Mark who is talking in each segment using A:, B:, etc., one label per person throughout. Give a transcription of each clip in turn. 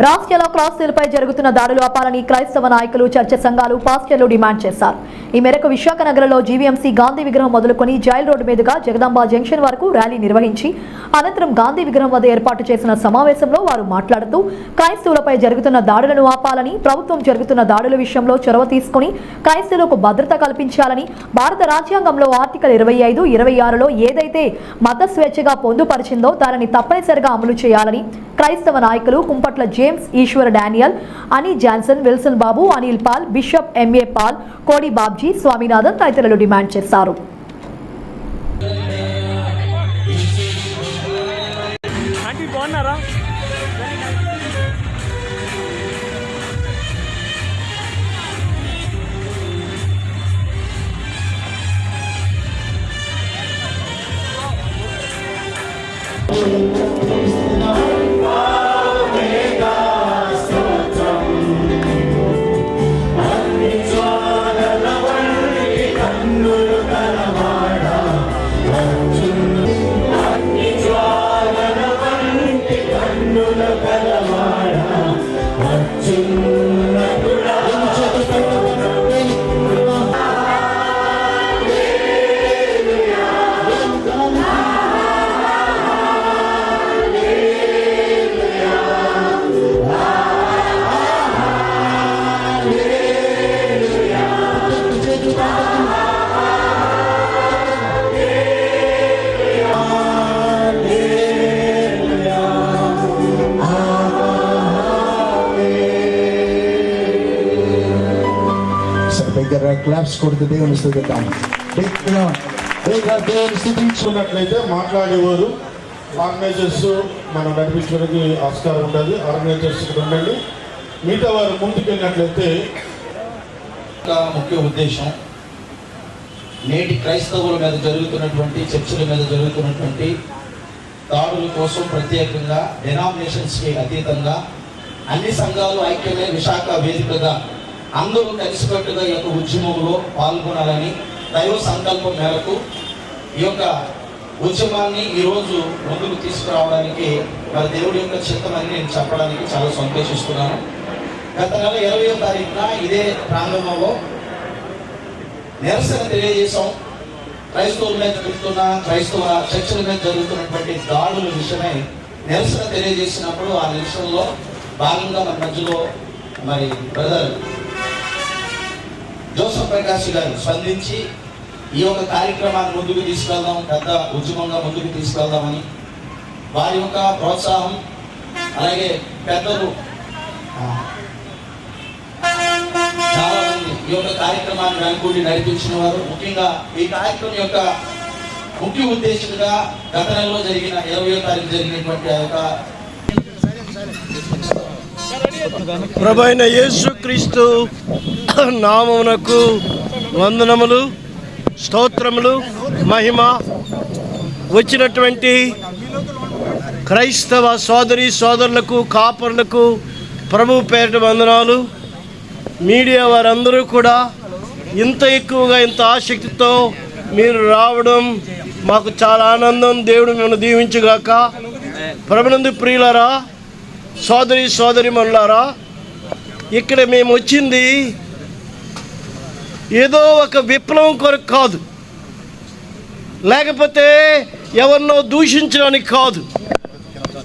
A: రాష్ట్రంలో క్రైస్తవులపై జరుగుతున్న దాడులు ఆపాలని క్రైస్తవ నాయకులు, చర్చ సంఘాలు, పాస్టర్లు డిమాండ్ చేశారు. ఈ మేరకు విశాఖ నగరంలో జీవీఎంసీ గాంధీ విగ్రహం మొదలుకొని జైల్ రోడ్డు మీదుగా జగదాంబ జంక్షన్ వరకు ర్యాలీ నిర్వహించి అనంతరం గాంధీ విగ్రహం వద్ద ఏర్పాటు చేసిన సమావేశంలో వారు మాట్లాడుతూ క్రైస్తవులపై జరుగుతున్న దాడులను ఆపాలని, ప్రభుత్వం జరుగుతున్న దాడుల విషయంలో చొరవ తీసుకుని క్రైస్తవులకు భద్రత కల్పించాలని, భారత రాజ్యాంగంలో ఆర్టికల్ 25, 26లో ఏదైతే మత స్వేచ్ఛగా పొందుపరిచిందో దానిని తప్పనిసరిగా అమలు చేయాలని క్రైస్తవ నాయకులు కుంపట్ల జేమ్స్, ఈశ్వర్ డానియల్, అని Johnson, Wilson Babu, Anil Paul, bishop MA Paul, Kodi Babji, Swaminathan తదితరులు డిమాండ్ చేశారు.
B: క్లాప్స్ కొడుతూ దేవుని స్తుతిద్దాం. దేవుని స్తుతించుకున్నట్లయితే మాట్లాడేవారు ఆర్గనైజర్స్ మనం నడిపించడానికి ఆస్కారం ఉంటుంది. ఆర్గనైజర్స్ ఉండండి, మిగతా వారు ముందుకెళ్ళినట్లయితే.
C: ముఖ్య ఉద్దేశం నేటి క్రైస్తవుల మీద జరుగుతున్నటువంటి, చర్చిల మీద జరుగుతున్నటువంటి దాడుల కోసం ప్రత్యేకంగా డెనామినేషన్స్కి అతీతంగా అన్ని సంఘాలు ఐక్యమే విశాఖ వేదికగా అందరూ కలిసికట్టుగా ఈ యొక్క ఉద్యమంలో పాల్గొనాలని దైవ సంకల్పం మేరకు ఈ యొక్క ఉద్యమాన్ని ఈరోజు ముందుకు తీసుకురావడానికి మరి దేవుడి యొక్క చిత్తమని నేను చెప్పడానికి చాలా సంతోషిస్తున్నాను. గత నెల 20వ తారీఖున ఇదే ప్రాంగణంలో నిరసన తెలియజేశాం. క్రైస్తవుల మీద జరుగుతున్న, క్రైస్తవ చర్చల మీద జరుగుతున్నటువంటి దాడుల విషయమై నిరసన తెలియజేసినప్పుడు ఆ నిరసనలో భాగంగా మన మధ్యలో మరి బ్రదర్ జోసఫ్ ప్రకాష్ గారు స్పందించి ఈ యొక్క కార్యక్రమాన్ని ముందుకు తీసుకెళ్దాం, పెద్ద ఉద్యమంగా ముందుకు తీసుకెళ్దామని వారి యొక్క ప్రోత్సాహం, అలాగే పెద్దలు చాలా మంది ఈ యొక్క కార్యక్రమాన్ని వెనుకూడి నడిపించిన వారు, ముఖ్యంగా ఈ కార్యక్రమం యొక్క ముఖ్య ఉద్దేశంగా గత నెలలో జరిగిన 20వ తారీఖు జరిగినటువంటి ఆ యొక్క
D: ప్రభువైన యేసుక్రీస్తు నామమునకు వందనములు, స్తోత్రములు, మహిమ. వచ్చినటువంటి క్రైస్తవ సోదరి సోదరులకు, కాపరులకు ప్రభు పేరిట వందనాలు. మీడియా వారందరూ కూడా ఇంత ఎక్కువగా, ఇంత ఆసక్తితో మీరు రావడం మాకు చాలా ఆనందం. దేవుడు మిమ్మల్ని దీవించుగాక. ప్రభునందు ప్రియులారా, సోదరి మనులారా, ఇక్కడ మేము వచ్చింది ఏదో ఒక విప్లవం కొరకు కాదు, లేకపోతే ఎవరినో దూషించడానికి కాదు,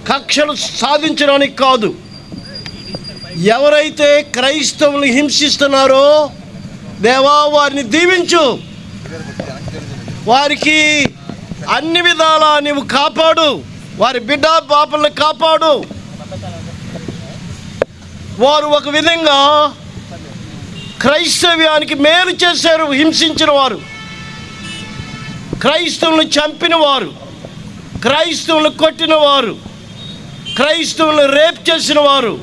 D: కక్షలు సాధించడానికి కాదు. ఎవరైతే క్రైస్తవులను హింసిస్తున్నారో దేవా వారిని దీవించు, వారికి అన్ని విధాలా నీవు కాపాడు, వారి బిడ్డ పాపలను కాపాడు. వారు ఒక విధంగా క్రైస్తవ్యానికి మేలు చేశారు. హింసించిన వారు, క్రైస్తవులను చంపిన వారు, క్రైస్తవులను కొట్టిన వారు, క్రైస్తవులను రేప్ చేసిన వారు,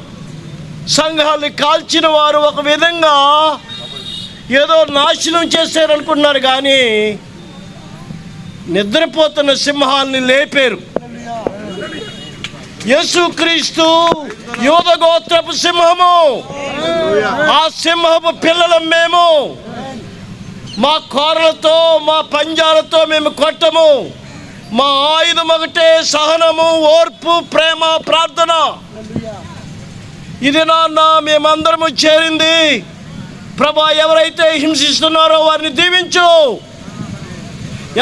D: సంఘాలను కాల్చిన వారు ఒక విధంగా ఏదో నాశనం చేశారనుకున్నారు, కానీ నిద్రపోతున్న సింహాల్ని లేపారు. యేసుక్రీస్తు యూద గోత్రపు సింహము, ఆ సింహపు పిల్లలం మేము. మా కోరలతో, మా పంజాలతో మేము కొట్టము. మా ఆయుధం ఒకటే, సహనము, ఓర్పు, ప్రేమ, ప్రార్థన. ఇది నాన్న మేమందరము చేరింది. ప్రభా, ఎవరైతే హింసిస్తున్నారో వారిని దీవించు,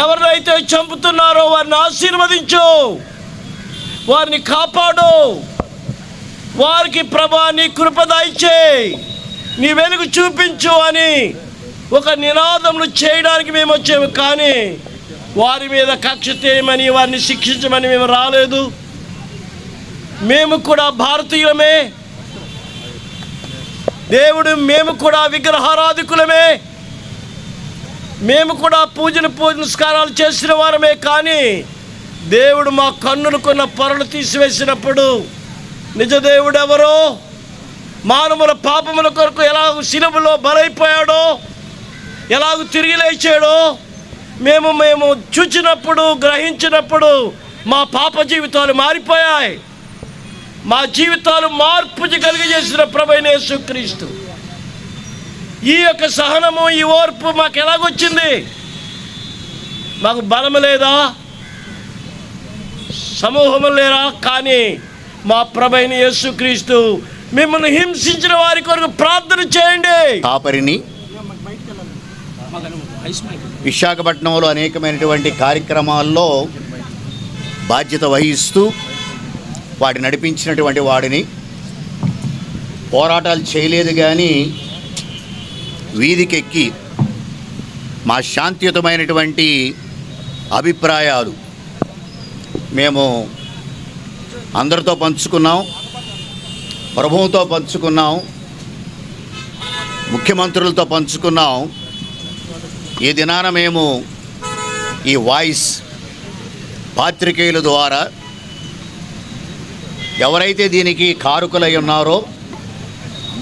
D: ఎవరినైతే చంపుతున్నారో వారిని ఆశీర్వదించు, వారిని కాపాడు, వారికి ప్రభా నీ కృప దయచేయి, నీ వెలుగు చూపించు అని ఒక నినాదములు చేయడానికి మేము వచ్చాము. కానీ వారి మీద కక్ష చేయమని, వారిని శిక్షించమని మేము రాలేదు. మేము కూడా భారతీయులమే దేవుడు, మేము కూడా విగ్రహారాధికులమే, మేము కూడా పూజలు పునస్కారాలు చేసిన వారమే. కానీ దేవుడు మా కన్నులకున్న పొరలు తీసివేసినప్పుడు నిజ దేవుడు ఎవరో, మానవుల పాపముల కొరకు ఎలాగ శిలువలో బలైపోయాడో, ఎలాగ తిరిగి లేచాడో మేము చూచినప్పుడు, గ్రహించినప్పుడు మా పాప జీవితాలు మారిపోయాయి. మా జీవితాలు మార్పు కలిగజేసిన ప్రభువైన యేసుక్రీస్తు. ఈ యొక్క సహనము, ఈ ఓర్పు మాకు ఎలాగొచ్చింది? మాకు బలము లేదా, సమూహము లేరా? కానీ మా ప్రభువైన యేసుక్రీస్తు మిమ్మల్ని హింసించిన వారి కొరకు ప్రార్థన చేయండి.
E: కాపరిని విశాఖపట్నంలో అనేకమైనటువంటి కార్యక్రమాల్లో బాధ్యత వహిస్తూ వాడి నడిపించినటువంటి వాడిని, పోరాటాలు చేయలేదు కానీ వీధికెక్కి మా శాంతియుతమైనటువంటి అభిప్రాయాలు మేము అందరితో పంచుకున్నాం, ప్రభువుతో పంచుకున్నాం, ముఖ్యమంత్రులతో పంచుకున్నాం. ఈ దినాన మేము ఈ వాయిస్ పాత్రికేయుల ద్వారా ఎవరైతే దీనికి కారకులై ఉన్నారో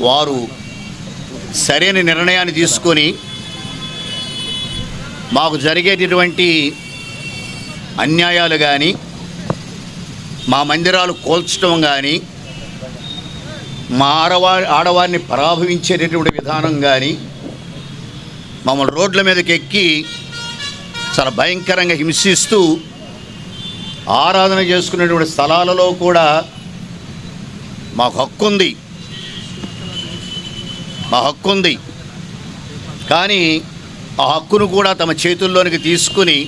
E: వారు సరైన నిర్ణయాన్ని తీసుకొని మాకు జరిగేటటువంటి అన్యాయాలు కానీ, మా మందిరాలు కూల్చడం కానీ, మా ఆడవారిని పరాభవించేటటువంటి విధానం కానీ, మమ్మల్ని రోడ్ల మీదకి ఎక్కి చాలా భయంకరంగా హింసిస్తూ ఆరాధన చేసుకునేటువంటి స్థలాలలో కూడా మాకు హక్కు ఉంది. కానీ ఆ హక్కును కూడా తమ చేతుల్లోనికి తీసుకుని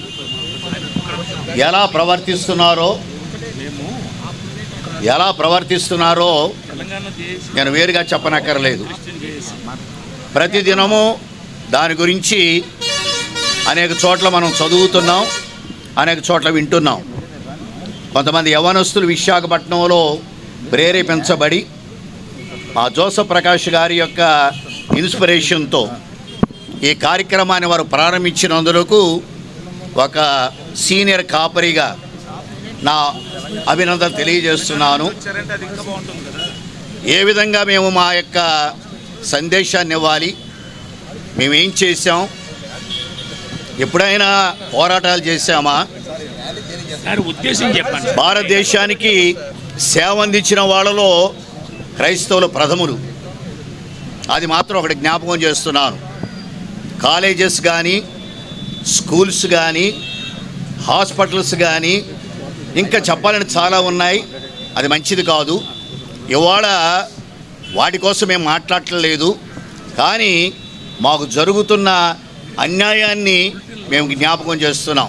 E: ఎలా ప్రవర్తిస్తున్నారో నేను వేరుగా చెప్పనక్కర్లేదు. ప్రతిదినము దాని గురించి అనేక చోట్ల మనం చదువుతున్నాం, అనేక చోట్ల వింటున్నాం. కొంతమంది యవ్వనస్తులు విశాఖపట్నంలో ప్రేరేపించబడి ఆ జోసఫ్ ప్రకాష్ గారి యొక్క ఇన్స్పిరేషన్తో ఈ కార్యక్రమాన్ని వారు ప్రారంభించినందుకు ఒక సీనియర్ కాపరిగా నా అభినందనలు తెలియజేస్తున్నాను. ఏ విధంగా మేము మా యొక్క సందేశాన్ని ఇవ్వాలి, మేమేం చేసాం, ఎప్పుడైనా పోరాటాలు చేశామా? భారతదేశానికి సేవ అందించిన వాళ్ళలో క్రైస్తవులు ప్రథములు. అది మాత్రం ఒకటి జ్ఞాపకం చేస్తున్నాను. కాలేజెస్ కానీ, స్కూల్స్ కానీ, హాస్పిటల్స్ కానీ, ఇంకా చెప్పాలని చాలా ఉన్నాయి. అది మంచిది కాదు. ఇవాళ వాటి కోసం మేము మాట్లాడలేదు. కానీ మాకు జరుగుతున్న అన్యాయాన్ని మేము జ్ఞాపకం చేస్తున్నాం.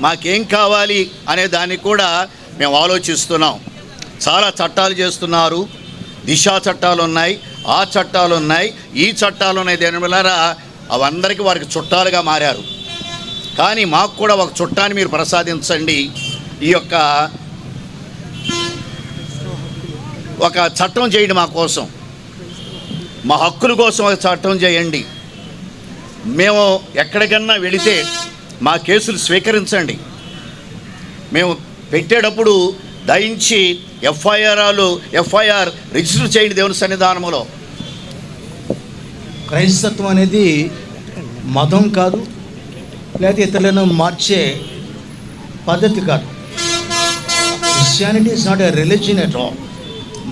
E: మాకేం కావాలి అనే దాన్ని కూడా మేము ఆలోచిస్తున్నాం. చాలా చట్టాలు చేస్తున్నారు. దిశా చట్టాలు ఉన్నాయి, ఆ చట్టాలు ఉన్నాయి, ఈ చట్టాలు ఉన్నాయి. దానివల్ల అవందరికీ వారికి చుట్టాలుగా మారారు. కానీ మాకు కూడా ఒక చుట్టాన్ని మీరు ప్రసాదించండి. ఈ యొక్క ఒక చట్టం చేయండి మా కోసం, మా హక్కుల కోసం ఒక చట్టం చేయండి. మేము ఎక్కడికన్నా వెళితే మా కేసులు స్వీకరించండి. మేము పెట్టేటప్పుడు దయించి ఎఫ్ఐఆర్ రిజిస్టర్ చేయండి దేవుని సన్నిధానంలో.
F: క్రైస్తత్వం అనేది మతం కాదు, లేదా ఇతరులను మార్చే పద్ధతి కాదు. Christianity is not a religion at all.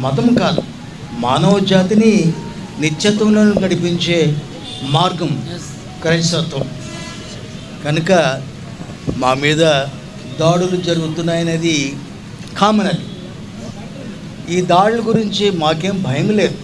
F: మతం కాదు, మానవ జాతిని నిత్యత్వంలో నడిపించే మార్గం క్రైస్తత్వం. కనుక మా మీద దాడులు జరుగుతున్నాయనేది కామన్. అది ఈ దాడుల గురించి మాకేం భయం లేదు.